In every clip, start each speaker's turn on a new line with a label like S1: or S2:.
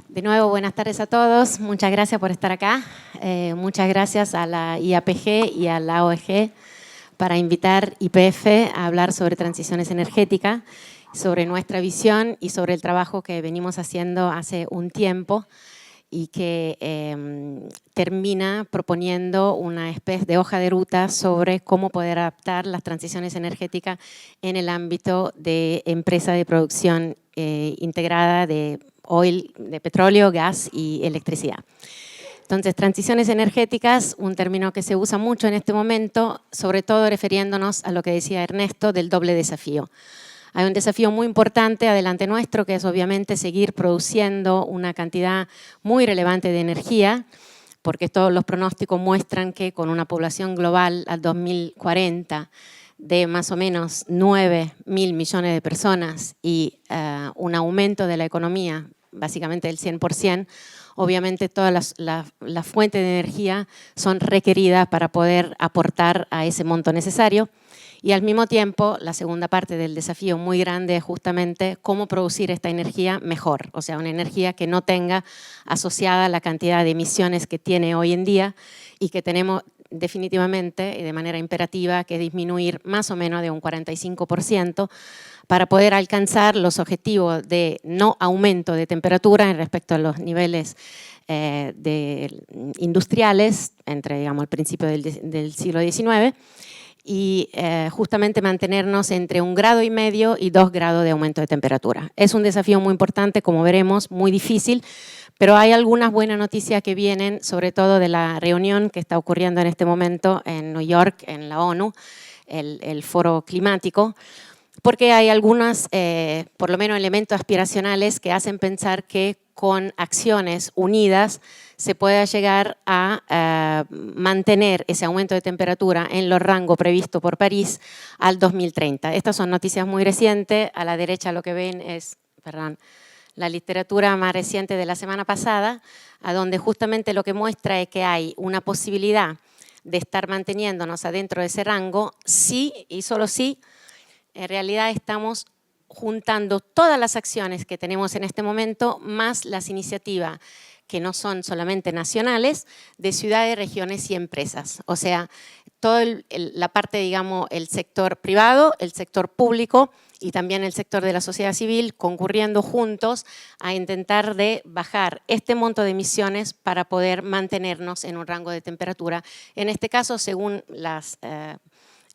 S1: De nuevo, buenas tardes a todos. Muchas gracias por estar acá. Muchas gracias a la IAPG y a la OEG para invitar YPF a hablar sobre transiciones energéticas, sobre nuestra visión y sobre el trabajo que venimos haciendo hace un tiempo y que termina proponiendo una especie de hoja de ruta sobre cómo poder adaptar las transiciones energéticas en el ámbito de empresa de producción integrada de de petróleo, gas y electricidad. Entonces, transiciones energéticas, un término que se usa mucho en este momento, sobre todo refiriéndonos a lo que decía Ernesto del doble desafío. Hay un desafío muy importante adelante nuestro, que es obviamente seguir produciendo una cantidad muy relevante de energía, porque todos los pronósticos muestran que con una población global al 2040 de más o menos 9.000 millones de personas y un aumento de la economía, básicamente del 100%, obviamente todas las fuentes de energía son requeridas para poder aportar a ese monto necesario. Y al mismo tiempo, la segunda parte del desafío muy grande es justamente cómo producir esta energía mejor, o sea, una energía que no tenga asociada la cantidad de emisiones que tiene hoy en día y que tenemos definitivamente y de manera imperativa que disminuir más o menos de un 45% para poder alcanzar los objetivos de no aumento de temperatura en respecto a los niveles industriales entre, digamos, el principio del siglo XIX y justamente mantenernos entre 1,5 grados y 2 grados de aumento de temperatura. Es un desafío muy importante, como veremos, muy difícil, pero hay algunas buenas noticias que vienen, sobre todo de la reunión que está ocurriendo en este momento en New York, en la ONU, el foro climático, porque hay algunos, por lo menos elementos aspiracionales que hacen pensar que con acciones unidas se pueda llegar a mantener ese aumento de temperatura en los rangos previstos por París al 2030. Estas son noticias muy recientes. A la derecha lo que ven es, la literatura más reciente de la semana pasada, a donde justamente lo que muestra es que hay una posibilidad de estar manteniéndonos adentro de ese rango, sí y solo sí, en realidad estamos juntando todas las acciones que tenemos en este momento, más las iniciativas que no son solamente nacionales, de ciudades, regiones y empresas. O sea, toda la parte, digamos, el sector privado, el sector público y también el sector de la sociedad civil concurriendo juntos a intentar de bajar este monto de emisiones para poder mantenernos en un rango de temperatura. En este caso, según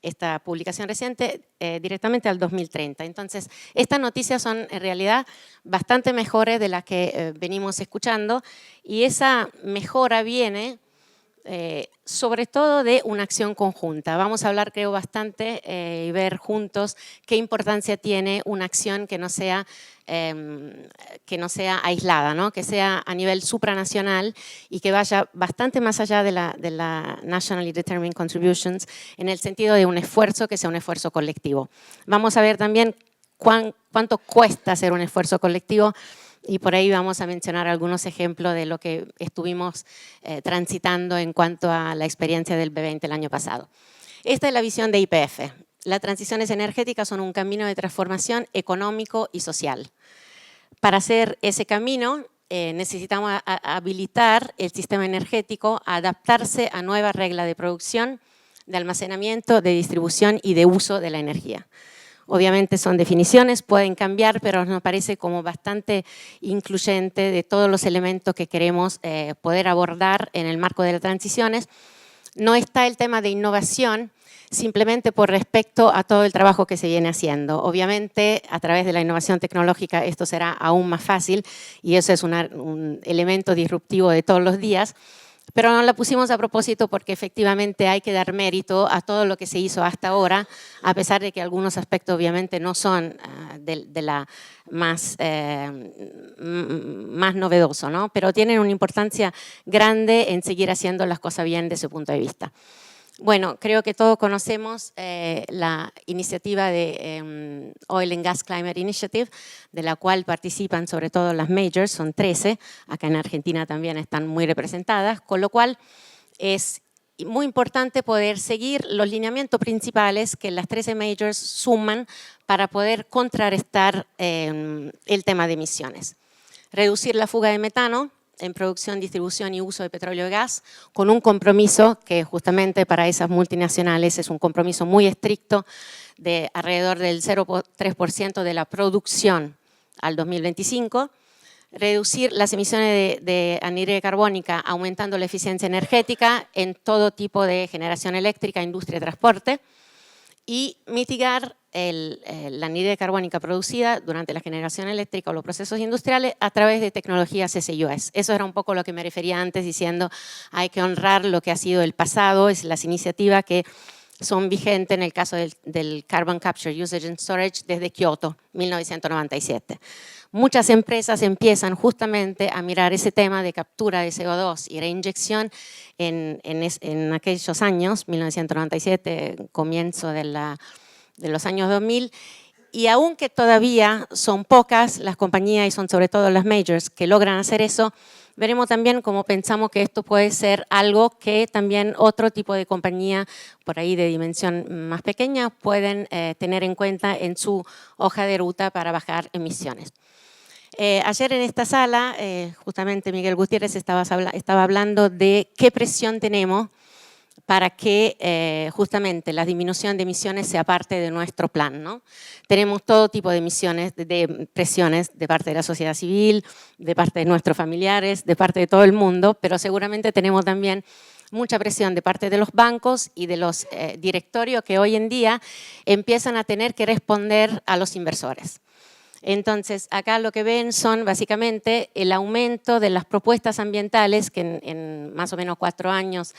S1: esta publicación reciente, directamente al 2030. Entonces, estas noticias son en realidad bastante mejores de las que venimos escuchando y esa mejora viene sobre todo de una acción conjunta. Vamos a hablar, creo, bastante y ver juntos qué importancia tiene una acción que no sea aislada, ¿no? Que sea a nivel supranacional y que vaya bastante más allá de la Nationally Determined Contributions en el sentido de un esfuerzo que sea un esfuerzo colectivo. Vamos a ver también cuánto cuesta hacer un esfuerzo colectivo y por ahí vamos a mencionar algunos ejemplos de lo que estuvimos transitando en cuanto a la experiencia del B20 el año pasado. Esta es la visión de YPF. Las transiciones energéticas son un camino de transformación económico y social. Para hacer ese camino necesitamos habilitar el sistema energético a adaptarse a nuevas reglas de producción, de almacenamiento, de distribución y de uso de la energía. Obviamente son definiciones, pueden cambiar, pero nos parece como bastante incluyente de todos los elementos que queremos poder abordar en el marco de las transiciones. No está el tema de innovación, simplemente por respecto a todo el trabajo que se viene haciendo. Obviamente, a través de la innovación tecnológica esto será aún más fácil y eso es un elemento disruptivo de todos los días, pero no la pusimos a propósito porque efectivamente hay que dar mérito a todo lo que se hizo hasta ahora, a pesar de que algunos aspectos obviamente no son de la más novedoso, ¿no? Pero tienen una importancia grande en seguir haciendo las cosas bien desde su punto de vista. Bueno, creo que todos conocemos la iniciativa de Oil and Gas Climate Initiative, de la cual participan sobre todo las majors, son 13, acá en Argentina también están muy representadas, con lo cual es muy importante poder seguir los lineamientos principales que las 13 majors suman para poder contrarrestar el tema de emisiones. reducir la fuga de metano en producción, distribución y uso de petróleo y gas, con un compromiso que justamente para esas multinacionales es un compromiso muy estricto de alrededor del 0,3% de la producción al 2025, reducir las emisiones de anhídrido carbónica aumentando la eficiencia energética en todo tipo de generación eléctrica, industria y transporte, y mitigar la anhídrido carbónica producida durante la generación eléctrica o los procesos industriales a través de tecnologías CCUS. Eso era un poco lo que me refería antes diciendo hay que honrar lo que ha sido el pasado, es las iniciativas que son vigentes en el caso del Carbon Capture, Usage and Storage desde Kioto, 1997. Muchas empresas empiezan justamente a mirar ese tema de captura de CO2 y reinyección en aquellos años, 1997, comienzo de los años 2000, y aunque todavía son pocas las compañías y son sobre todo las majors que logran hacer eso, veremos también cómo pensamos que esto puede ser algo que también otro tipo de compañía por ahí de dimensión más pequeña pueden tener en cuenta en su hoja de ruta para bajar emisiones. Ayer en esta sala, justamente Miguel Gutiérrez estaba hablando de qué presión tenemos para que justamente la disminución de emisiones sea parte de nuestro plan, ¿no? Tenemos todo tipo de emisiones, de presiones de parte de la sociedad civil, de parte de nuestros familiares, de parte de todo el mundo, pero seguramente tenemos también mucha presión de parte de los bancos y de los directorios que hoy en día empiezan a tener que responder a los inversores. Entonces, acá lo que ven son básicamente el aumento de las propuestas ambientales que en más o menos 4 años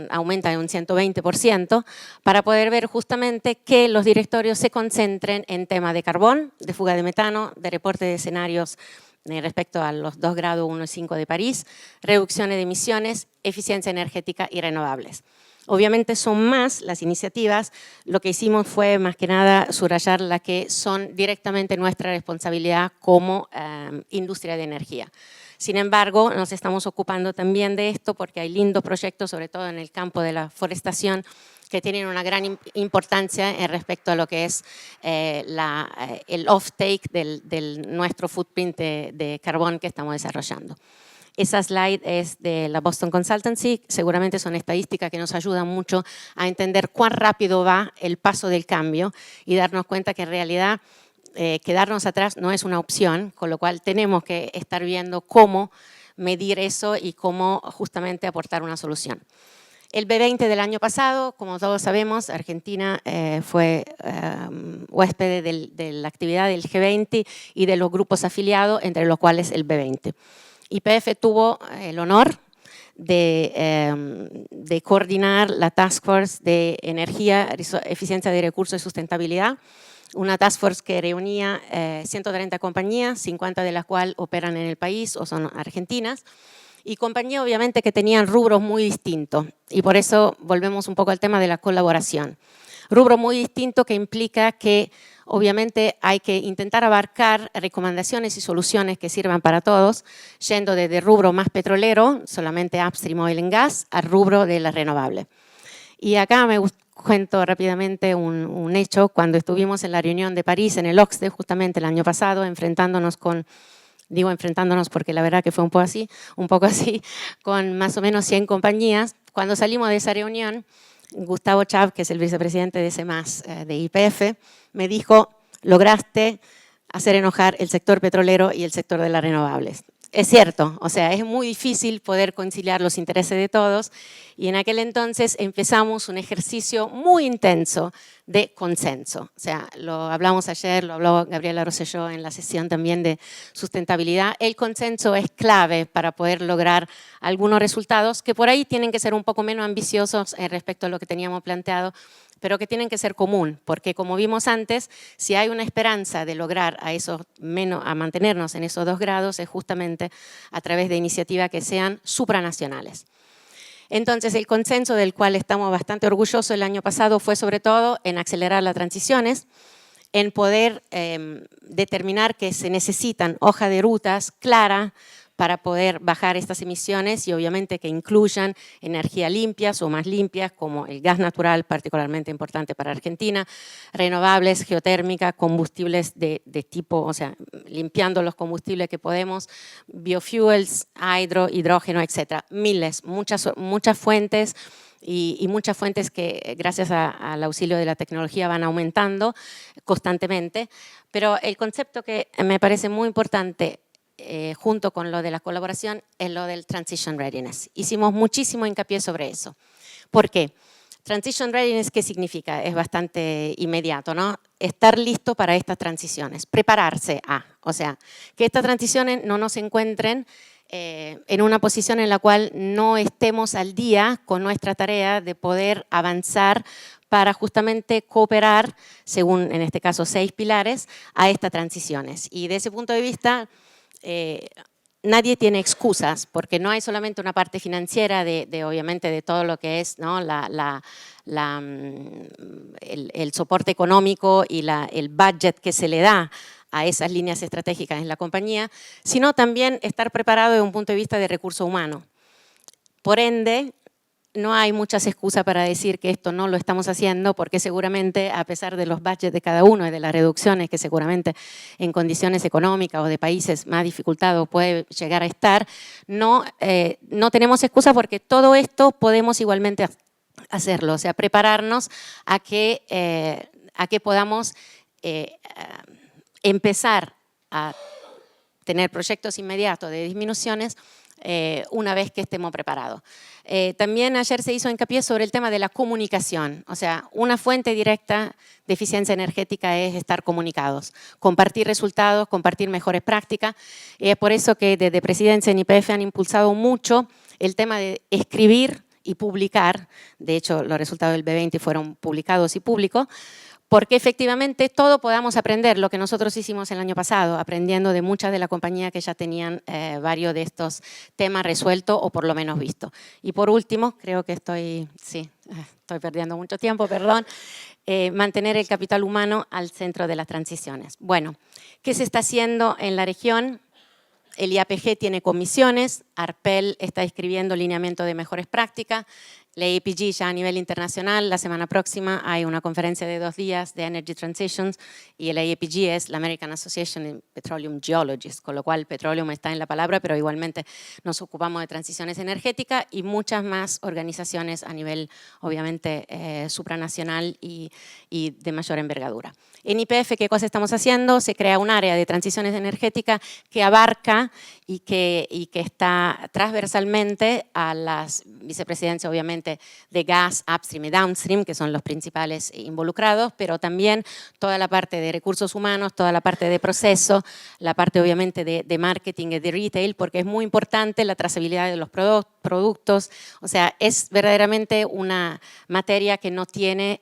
S1: aumentan en un 120% para poder ver justamente que los directorios se concentren en temas de carbón, de fuga de metano, de reporte de escenarios respecto a los 2 grados 1,5 de París, reducciones de emisiones, eficiencia energética y renovables. Obviamente son más las iniciativas, lo que hicimos fue más que nada subrayar las que son directamente nuestra responsabilidad como industria de energía. Sin embargo, nos estamos ocupando también de esto porque hay lindos proyectos, sobre todo en el campo de la forestación, que tienen una gran importancia respecto a lo que es el off-take de nuestro footprint de carbón que estamos desarrollando. Esa slide es de la Boston Consultancy, seguramente son estadísticas que nos ayudan mucho a entender cuán rápido va el paso del cambio y darnos cuenta que en realidad quedarnos atrás no es una opción, con lo cual tenemos que estar viendo cómo medir eso y cómo justamente aportar una solución. El B20 del año pasado, como todos sabemos, Argentina fue huésped de la actividad del G20 y de los grupos afiliados, entre los cuales el B20. YPF tuvo el honor de coordinar la Task Force de Energía, Eficiencia de Recursos y Sustentabilidad, una Task Force que reunía 130 compañías, 50 de las cuales operan en el país o son argentinas, y compañías obviamente que tenían rubros muy distintos, y por eso volvemos un poco al tema de la colaboración. Rubro muy distinto que implica que obviamente hay que intentar abarcar recomendaciones y soluciones que sirvan para todos, yendo desde rubro más petrolero, solamente upstream oil and gas, al rubro de la renovable. Y acá me cuento rápidamente un hecho. Cuando estuvimos en la reunión de París, en el OCDE, justamente el año pasado, enfrentándonos porque la verdad que fue un poco así, con más o menos 100 compañías, cuando salimos de esa reunión, Gustavo Chav, que es el vicepresidente de SEMAS de YPF, me dijo, lograste hacer enojar el sector petrolero y el sector de las renovables. Es cierto, o sea, es muy difícil poder conciliar los intereses de todos y en aquel entonces empezamos un ejercicio muy intenso de consenso. O sea, lo hablamos ayer, lo habló Gabriela Rosselló en la sesión también de sustentabilidad. El consenso es clave para poder lograr algunos resultados que por ahí tienen que ser un poco menos ambiciosos respecto a lo que teníamos planteado, pero que tienen que ser común, porque como vimos antes, si hay una esperanza de lograr a mantenernos en esos 2 grados, es justamente a través de iniciativas que sean supranacionales. Entonces, el consenso del cual estamos bastante orgullosos el año pasado fue sobre todo en acelerar las transiciones, en poder determinar que se necesitan hojas de rutas claras para poder bajar estas emisiones y obviamente que incluyan energías limpias o más limpias como el gas natural, particularmente importante para Argentina, renovables, geotérmica, combustibles de tipo, o sea, limpiando los combustibles que podemos, biofuels, hidrógeno, etcétera. Miles, muchas fuentes y muchas fuentes que gracias al auxilio de la tecnología van aumentando constantemente. Pero el concepto que me parece muy importante junto con lo de la colaboración es lo del Transition Readiness. Hicimos muchísimo hincapié sobre eso. ¿Por qué? Transition Readiness, ¿qué significa? Es bastante inmediato, ¿no? Estar listo para estas transiciones, prepararse a, o sea, que estas transiciones no nos encuentren en una posición en la cual no estemos al día con nuestra tarea de poder avanzar para justamente cooperar, según en este caso 6 pilares, a estas transiciones. Y de ese punto de vista, nadie tiene excusas, porque no hay solamente una parte financiera obviamente de todo lo que es, ¿no? el soporte económico y el budget que se le da a esas líneas estratégicas en la compañía, sino también estar preparado desde un punto de vista de recurso humano. Por ende, no hay muchas excusas para decir que esto no lo estamos haciendo, porque seguramente, a pesar de los budgets de cada uno y de las reducciones que seguramente en condiciones económicas o de países más dificultados puede llegar a estar, no tenemos excusa porque todo esto podemos igualmente hacerlo, o sea, prepararnos a que podamos empezar a tener proyectos inmediatos de disminuciones una vez que estemos preparados. También ayer se hizo hincapié sobre el tema de la comunicación, o sea, una fuente directa de eficiencia energética es estar comunicados, compartir resultados, compartir mejores prácticas. Es por eso que desde Presidencia en YPF han impulsado mucho el tema de escribir y publicar. De hecho, los resultados del B20 fueron publicados y públicos, porque efectivamente todo podamos aprender, lo que nosotros hicimos el año pasado, aprendiendo de muchas de las compañías que ya tenían varios de estos temas resueltos o por lo menos vistos. Y por último, creo que estoy perdiendo mucho tiempo, perdón, mantener el capital humano al centro de las transiciones. Bueno, ¿qué se está haciendo en la región? El IAPG tiene comisiones, ARPEL está escribiendo lineamiento de mejores prácticas, la APG ya a nivel internacional, la semana próxima hay una conferencia de 2 días de Energy Transitions y el APG es la American Association of Petroleum Geologists, con lo cual petróleo está en la palabra, pero igualmente nos ocupamos de transiciones energéticas y muchas más organizaciones a nivel, obviamente, supranacional y de mayor envergadura. En YPF, ¿qué cosa estamos haciendo? Se crea un área de transiciones energéticas que abarca y que está transversalmente a las vicepresidencias, obviamente, de gas, upstream y downstream, que son los principales involucrados, pero también toda la parte de recursos humanos, toda la parte de proceso, la parte obviamente de marketing y de retail, porque es muy importante la trazabilidad de los productos, o sea, es verdaderamente una materia que no tiene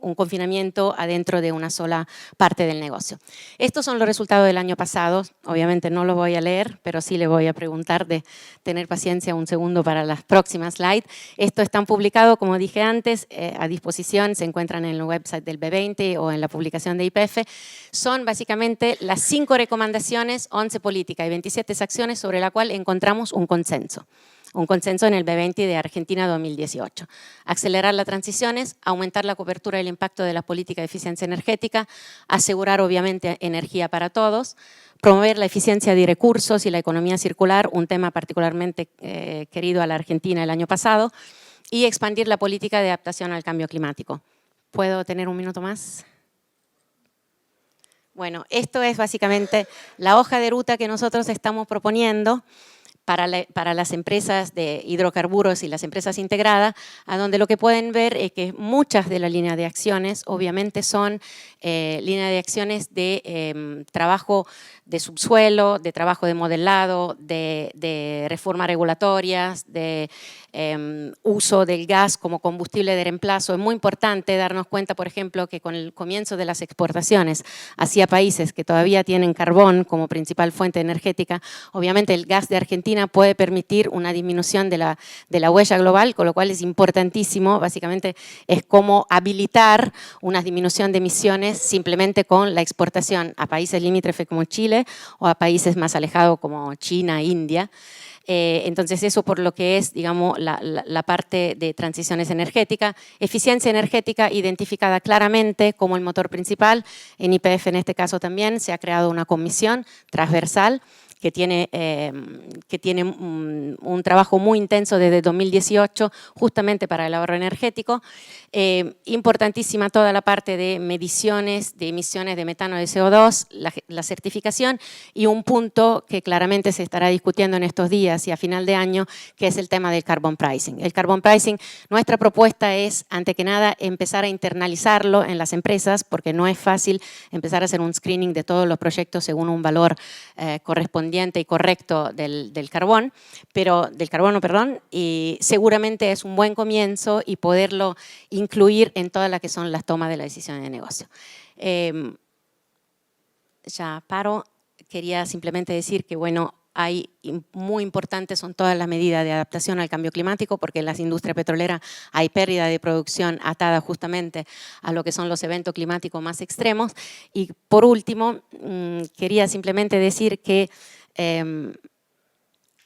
S1: un confinamiento adentro de una sola parte del negocio. Estos son los resultados del año pasado, obviamente no los voy a leer, pero sí le voy a preguntar de tener paciencia un segundo para las próximas slides. Estos están publicados, como dije antes, a disposición, se encuentran en el website del B20 o en la publicación de YPF. Son básicamente las 5 recomendaciones, 11 políticas y 27 acciones sobre la cual encontramos un consenso en el B20 de Argentina 2018. Acelerar las transiciones, aumentar la cobertura del impacto de las políticas de eficiencia energética, asegurar obviamente energía para todos, promover la eficiencia de recursos y la economía circular, un tema particularmente querido a la Argentina el año pasado, y expandir la política de adaptación al cambio climático. ¿Puedo tener un minuto más? Bueno, esto es básicamente la hoja de ruta que nosotros estamos proponiendo para las empresas de hidrocarburos y las empresas integradas, a donde lo que pueden ver es que muchas de las líneas de acciones obviamente son líneas de acciones de trabajo de subsuelo, de trabajo de modelado, de reformas regulatorias, de uso del gas como combustible de reemplazo. Es muy importante darnos cuenta, por ejemplo, que con el comienzo de las exportaciones hacia países que todavía tienen carbón como principal fuente energética, obviamente el gas de Argentina Argentina puede permitir una disminución de la huella global, con lo cual es importantísimo, básicamente es como habilitar una disminución de emisiones simplemente con la exportación a países limítrofes como Chile o a países más alejados como China, India. Entonces eso por lo que es, digamos, la parte de transiciones energéticas. Eficiencia energética identificada claramente como el motor principal. En YPF en este caso también se ha creado una comisión transversal que tiene un trabajo muy intenso desde 2018 justamente para el ahorro energético. Importantísima toda la parte de mediciones de emisiones de metano de CO2, la certificación y un punto que claramente se estará discutiendo en estos días y a final de año, que es el tema del carbon pricing. El carbon pricing, nuestra propuesta es, ante que nada, empezar a internalizarlo en las empresas porque no es fácil empezar a hacer un screening de todos los proyectos según un valor correspondiente y correcto del carbono, y seguramente es un buen comienzo y poderlo incluir en todas las que son las tomas de la decisión de negocio. Ya paro, quería simplemente decir que bueno, muy importantes son todas las medidas de adaptación al cambio climático porque en las industrias petroleras hay pérdida de producción atada justamente a lo que son los eventos climáticos más extremos. Y por último, quería simplemente decir que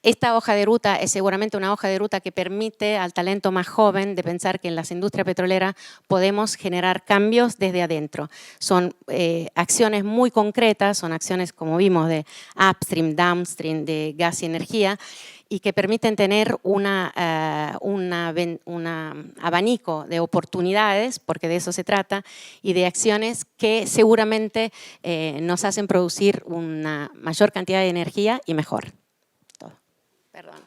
S1: esta hoja de ruta es seguramente una hoja de ruta que permite al talento más joven de pensar que en las industrias petroleras podemos generar cambios desde adentro. Son acciones muy concretas, son acciones como vimos de upstream, downstream, de gas y energía, y que permiten tener un abanico de oportunidades, porque de eso se trata, y de acciones que seguramente nos hacen producir una mayor cantidad de energía y mejor. Todo. Perdón.